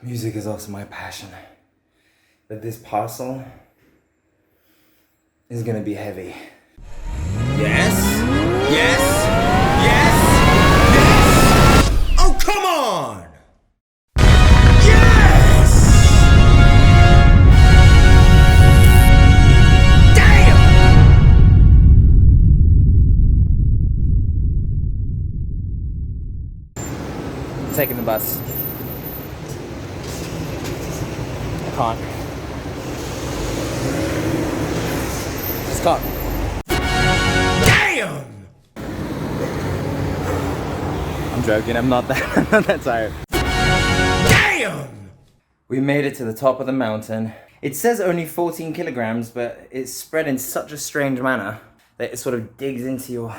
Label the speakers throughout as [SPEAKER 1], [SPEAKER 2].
[SPEAKER 1] Music is also my passion. But this parcel is gonna be heavy.
[SPEAKER 2] Yes? Yes? Yes? Yes? Oh, come on! Yes! Damn!
[SPEAKER 1] I'm taking the bus. I can't. Just can't.
[SPEAKER 2] Damn!
[SPEAKER 1] I'm joking, I'm not that tired.
[SPEAKER 2] Damn!
[SPEAKER 1] We made it to the top of the mountain. It says only 14 kilograms, but it's spread in such a strange manner that it sort of digs into your...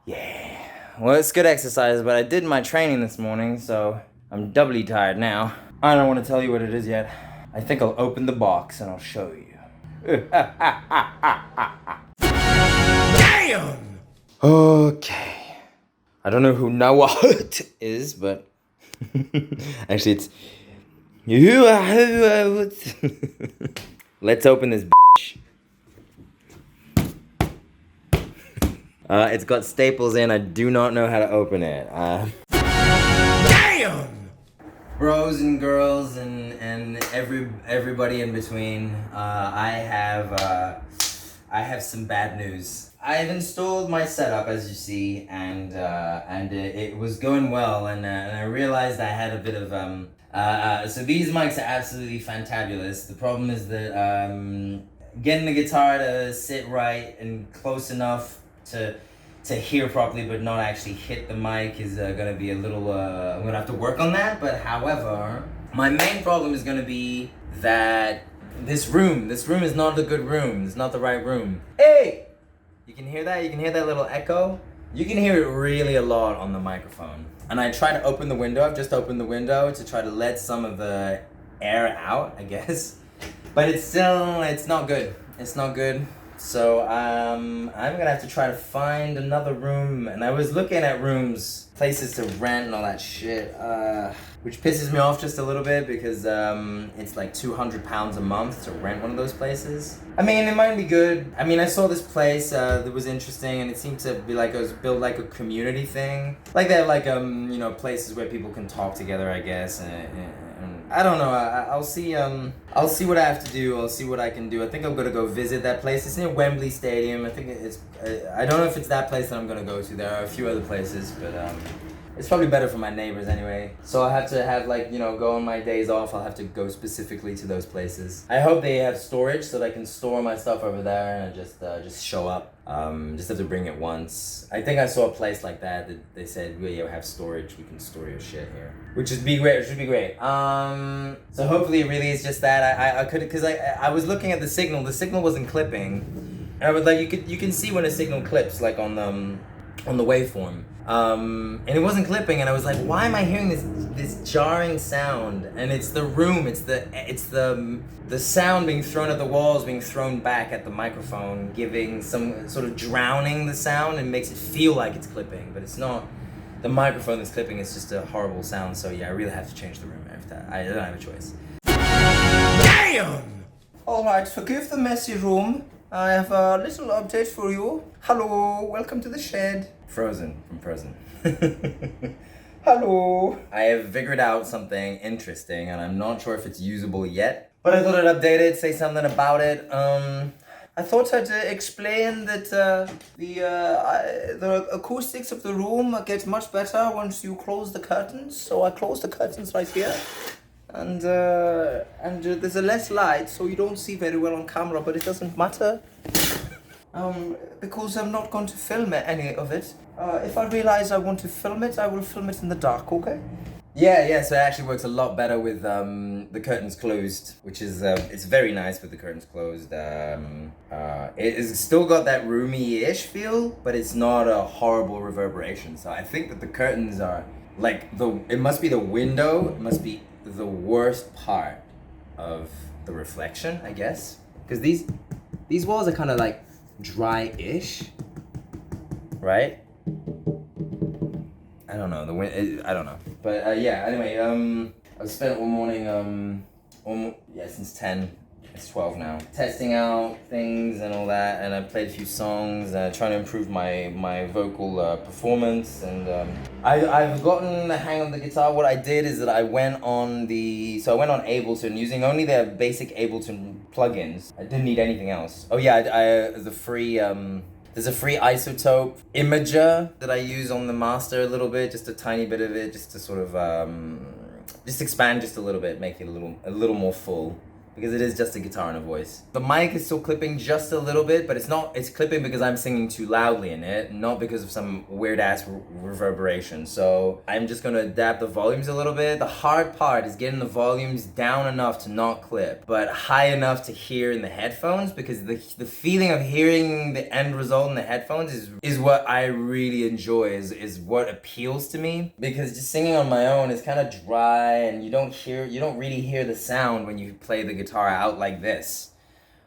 [SPEAKER 1] Yeah. Well, it's good exercise, but I did my training this morning, so I'm doubly tired now. I don't want to tell you what it is yet. I think I'll open the box and I'll show you.
[SPEAKER 2] Damn!
[SPEAKER 1] Okay. I don't know who Nawat is, but actually it's let's open this bitch. It's got staples in. I do not know how to open it.
[SPEAKER 2] Damn!
[SPEAKER 1] Bros and girls and everybody in between. I have some bad news. I've installed my setup, as you see, and it was going well, and I realized I had a bit of so these mics are absolutely fantabulous. The problem is that getting the guitar to sit right and close enough to hear properly but not actually hit the mic is gonna be a little I'm gonna have to work on that. But however, my main problem is gonna be that this room is not a good room. It's not the right room. Hey! You can hear that? You can hear that little echo? You can hear it really a lot on the microphone. And I try to open the window. I've just opened the window to try to let some of the air out, I guess. But it's not good. It's not good. So I'm gonna have to try to find another room. And I was looking at rooms, places to rent and all that shit, which pisses me off just a little bit because it's like £200 a month to rent one of those places. I mean, it might be good. I mean, I saw this place that was interesting, and it seemed to be like it was built like a community thing. Like they have like places where people can talk together, I guess. And I don't know. I'll see what I have to do. I'll see what I can do. I think I'm gonna go visit that place. It's near Wembley Stadium. I think it's. I don't know if it's that place that I'm gonna go to. There are a few other places, but it's probably better for my neighbors anyway. So I have to have go on my days off. I'll have to go specifically to those places. I hope they have storage so that I can store my stuff over there and just show up. Just have to bring it once. I think I saw a place like that they said we have storage. We can store your shit here, which should be great. It should be great. So hopefully it really is just that. I could, because I was looking at the signal. The signal wasn't clipping. And I was like, you can see when a signal clips, like on the waveform. And it wasn't clipping, and I was like, why am I hearing this jarring sound? And it's the room, it's the sound being thrown at the walls, being thrown back at the microphone, giving some sort of drowning the sound, and makes it feel like it's clipping, but it's not the microphone that's clipping, it's just a horrible sound. So yeah, I really have to change the room after that. I don't have a choice.
[SPEAKER 2] Damn!
[SPEAKER 1] Alright, forgive the messy room. I have a little update for you. Hello, welcome to the shed. Frozen, from Frozen. Hello. I have figured out something interesting, and I'm not sure if it's usable yet. But I thought I'd update it, say something about it. I thought I'd explain that the acoustics of the room get much better once you close the curtains. So I closed the curtains right here. And there's a less light, so you don't see very well on camera, but it doesn't matter. Because I'm not going to film any of it. If I realize I want to film it, I will film it in the dark, okay? Yeah, so it actually works a lot better with the curtains closed, which is, it's very nice with the curtains closed. It has still got that roomy-ish feel, but it's not a horrible reverberation. So I think that the curtains are, like, it must be the window, it must be the worst part of the reflection, I guess. Because these walls are kind of like dry-ish, right? I don't know, the wind, I don't know. But yeah, anyway, I've spent all morning, since 10, it's 12 now, testing out things and all that, and I played a few songs, trying to improve my vocal performance, and I've gotten the hang of the guitar. What I did is that I went on Ableton using only their basic Ableton plugins. I didn't need anything else. Oh yeah, there's a free isotope imager that I use on the master a little bit, just a tiny bit of it, just to sort of just expand just a little bit, make it a little more full, because it is just a guitar and a voice. The mic is still clipping just a little bit, but it's clipping because I'm singing too loudly in it, not because of some weird ass reverberation. So I'm just gonna adapt the volumes a little bit. The hard part is getting the volumes down enough to not clip, but high enough to hear in the headphones, because the feeling of hearing the end result in the headphones is what I really enjoy, is what appeals to me. Because just singing on my own is kind of dry, and you don't really hear the sound when you play the guitar out like this,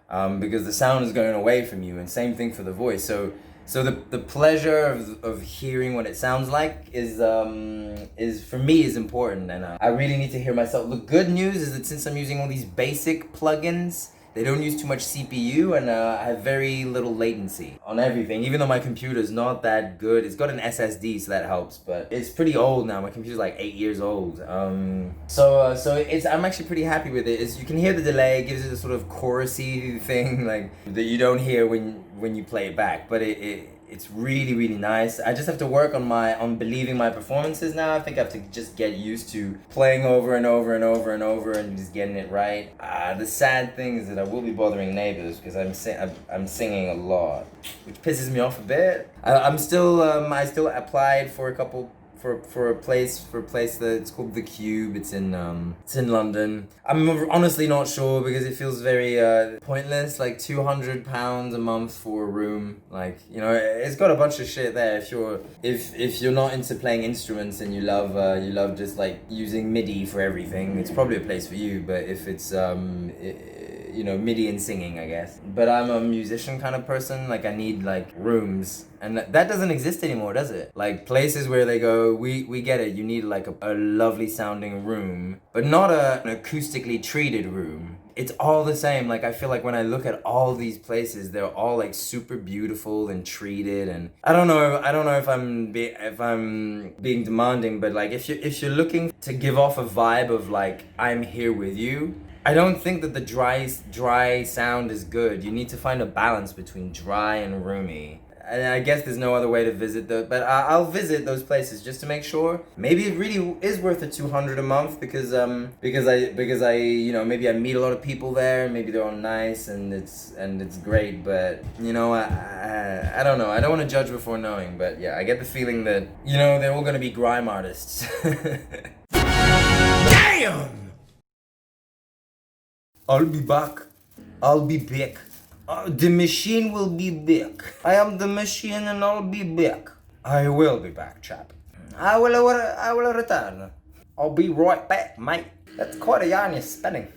[SPEAKER 1] because the sound is going away from you, and same thing for the voice. So the pleasure of hearing what it sounds like is for me is important, and I really need to hear myself. The good news is that since I'm using all these basic plugins, they don't use too much CPU, and I have very little latency on everything, even though my computer's not that good. It's got an SSD, so that helps, but it's pretty old now. My computer's like 8 years old. So I'm actually pretty happy with it. You can hear the delay. It gives it a sort of chorusy thing, like, that you don't hear when you play it back, but it's really, really nice. I just have to work on believing my performances now. I think I have to just get used to playing over and over and over and over and just getting it right. The sad thing is that I will be bothering neighbors, because I'm singing a lot, which pisses me off a bit. I still applied for a place that it's called The Cube. It's in London. I'm honestly not sure, because it feels very pointless, like £200 a month for a room. Like, you know, it's got a bunch of shit there. If you're not into playing instruments and you love just like using MIDI for everything, it's probably a place for you. But if it's MIDI and singing, I guess. But I'm a musician kind of person. Like, I need like rooms, and that doesn't exist anymore, does it? Like, places where they go, we get it, you need like a lovely sounding room, but not an acoustically treated room. It's all the same. Like, I feel like when I look at all these places, they're all like super beautiful and treated, and I don't know if I'm being demanding, but like, if you're looking to give off a vibe of like, I'm here with you, I don't think that the dry sound is good. You need to find a balance between dry and roomy. And I guess there's no other way to visit but I'll visit those places just to make sure. Maybe it really is worth the $200 a month, because I maybe I meet a lot of people there, and maybe they're all nice, and it's great. But I don't know. I don't want to judge before knowing. But yeah, I get the feeling that they're all gonna be grime artists.
[SPEAKER 2] Damn!
[SPEAKER 1] I'll be back. I'll be back. The machine will be back. I am the machine, and I'll be back. I will be back, chap. I will return. I'll be right back, mate. That's quite a yarn you're spinning.